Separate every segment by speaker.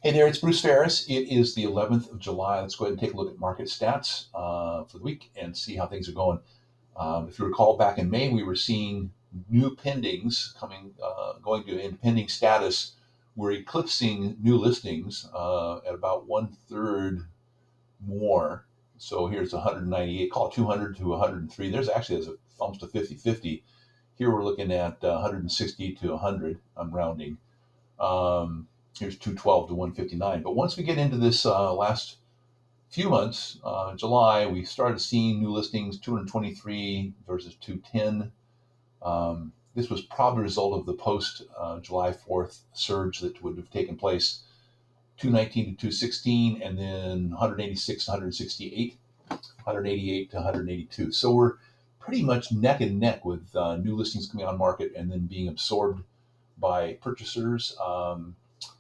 Speaker 1: Hey there, it's Bruce Phares. It is the 11th of July. Let's go ahead and take a look at market stats for the week and see how things are going. If you recall, back in May, we were seeing new pendings going to in pending status. We're eclipsing new listings at about one third more. So here's 198, call it 200 to 103. There's almost a 50-50. Here we're looking at 160 to 100. I'm rounding. Here's 212 to 159. But once we get into this last few months, July, we started seeing new listings 223 versus 210. This was probably a result of the post July 4th surge that would have taken place 219 to 216, and then 186 to 168, 188 to 182. So we're pretty much neck and neck with new listings coming on market and then being absorbed by purchasers.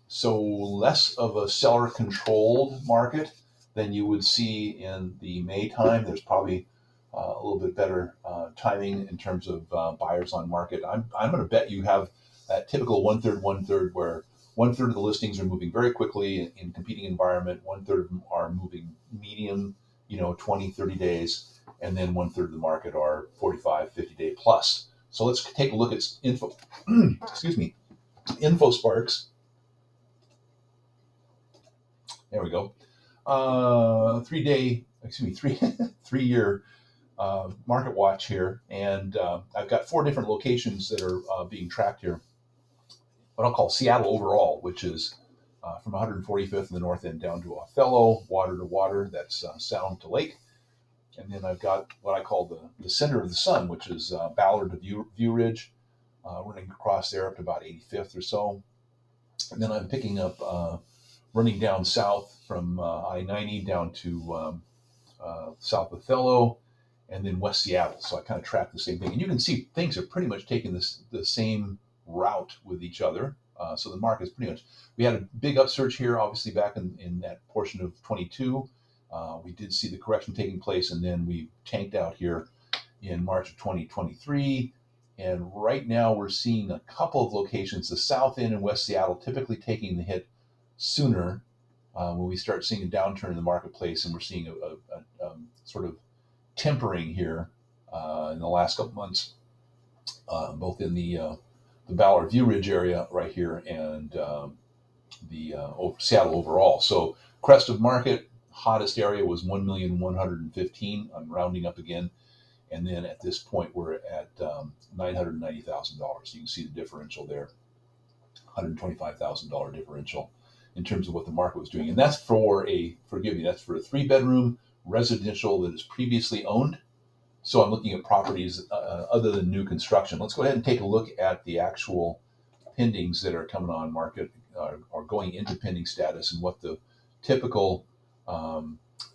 Speaker 1: So less of a seller-controlled market than you would see in the May time. There's probably a little bit better timing in terms of buyers on market. I'm going to bet you have that typical one-third, where one-third of the listings are moving very quickly in competing environment, one-third of them are moving medium, 20, 30 days, and then one-third of the market are 45, 50-day plus. So let's take a look at info. Excuse me. Info Sparks. There we go. 3-year market watch here, and I've got 4 different locations that are being tracked here. What I'll call Seattle overall, which is from 145th in the north end down to Othello, water to water, that's sound to lake. And then I've got what I call the center of the sun, which is Ballard to View Ridge, running across there up to about 85th or so. And then I'm picking up running down south from I-90 down to South Othello, and then West Seattle. So I kind of track the same thing. And you can see things are pretty much taking the same route with each other. So the market is pretty much, we had a big upsurge here, obviously back in that portion of 22. We did see the correction taking place, and then we tanked out here in March of 2023. And right now we're seeing a couple of locations, the South End and West Seattle, typically taking the hit sooner when we start seeing a downturn in the marketplace, and we're seeing a sort of tempering here in the last couple months, both in the Ballard View Ridge area right here and the Seattle overall. So crest of market, hottest area was 1,115,000. I'm rounding up again. And then at this point, we're at $990,000. You can see the differential there, $125,000 differential in terms of what the market was doing. And that's for a 3-bedroom residential that is previously owned. So I'm looking at properties other than new construction. Let's go ahead and take a look at the actual pendings that are coming on market or going into pending status, and what the typical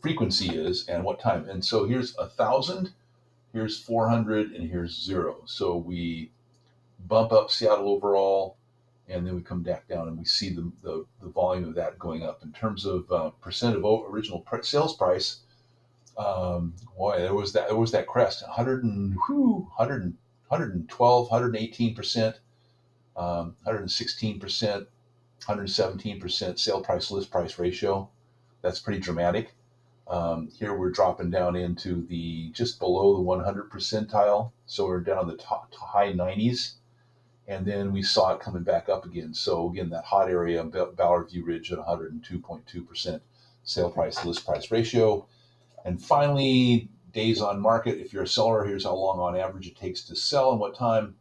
Speaker 1: frequency is and what time. And so here's 1,000, here's 400, and here's 0. So we bump up Seattle overall, and then we come back down, and we see the volume of that going up. In terms of percent of original sales price, boy, there was that crest, 112, 118%, 116%, 117% sale price list price ratio. That's pretty dramatic. Here we're dropping down into just below the 100 percentile, so we're down the high 90s. And then we saw it coming back up again. So again, that hot area, Ballard View Ridge at 102.2% sale price list price ratio. And finally, days on market. If you're a seller, here's how long on average it takes to sell and what time.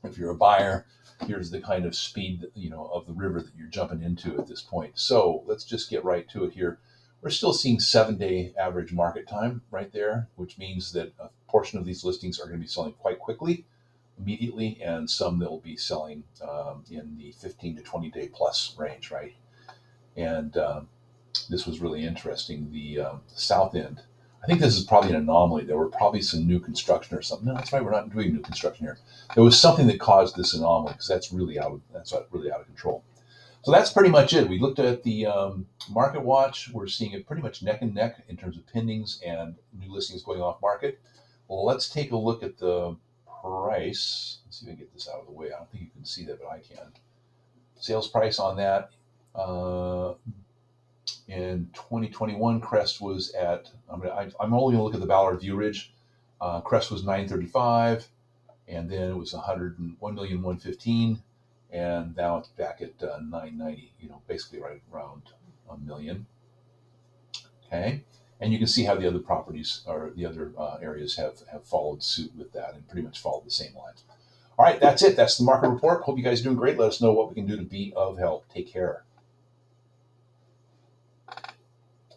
Speaker 1: If you're a buyer, here's the kind of speed of the river that you're jumping into at this point. So let's just get right to it here. We're still seeing 7-day average market time right there, which means that a portion of these listings are going to be selling quite quickly, immediately, and some that will be selling in the 15 to 20 day plus range, right? And this was really interesting. The South End, I think this is probably an anomaly. There were probably some new construction or something. No, that's right. We're not doing new construction here. There was something that caused this anomaly, because that's really out of control. So that's pretty much it. We looked at the market watch. We're seeing it pretty much neck and neck in terms of pendings and new listings going off market. Well, let's take a look at the price. Let's see if I can get this out of the way. I don't think you can see that, but I can. Sales price on that in 2021, Crest was at, I'm only going to look at the Ballard View Ridge. Crest was 935, and then it was 101,115,000, and now it's back at 990. Basically right around a million. Okay, and you can see how the other properties or the other areas have followed suit with that and pretty much followed the same lines. All right, that's it. That's the market report. Hope you guys are doing great. Let us know what we can do to be of help. Take care.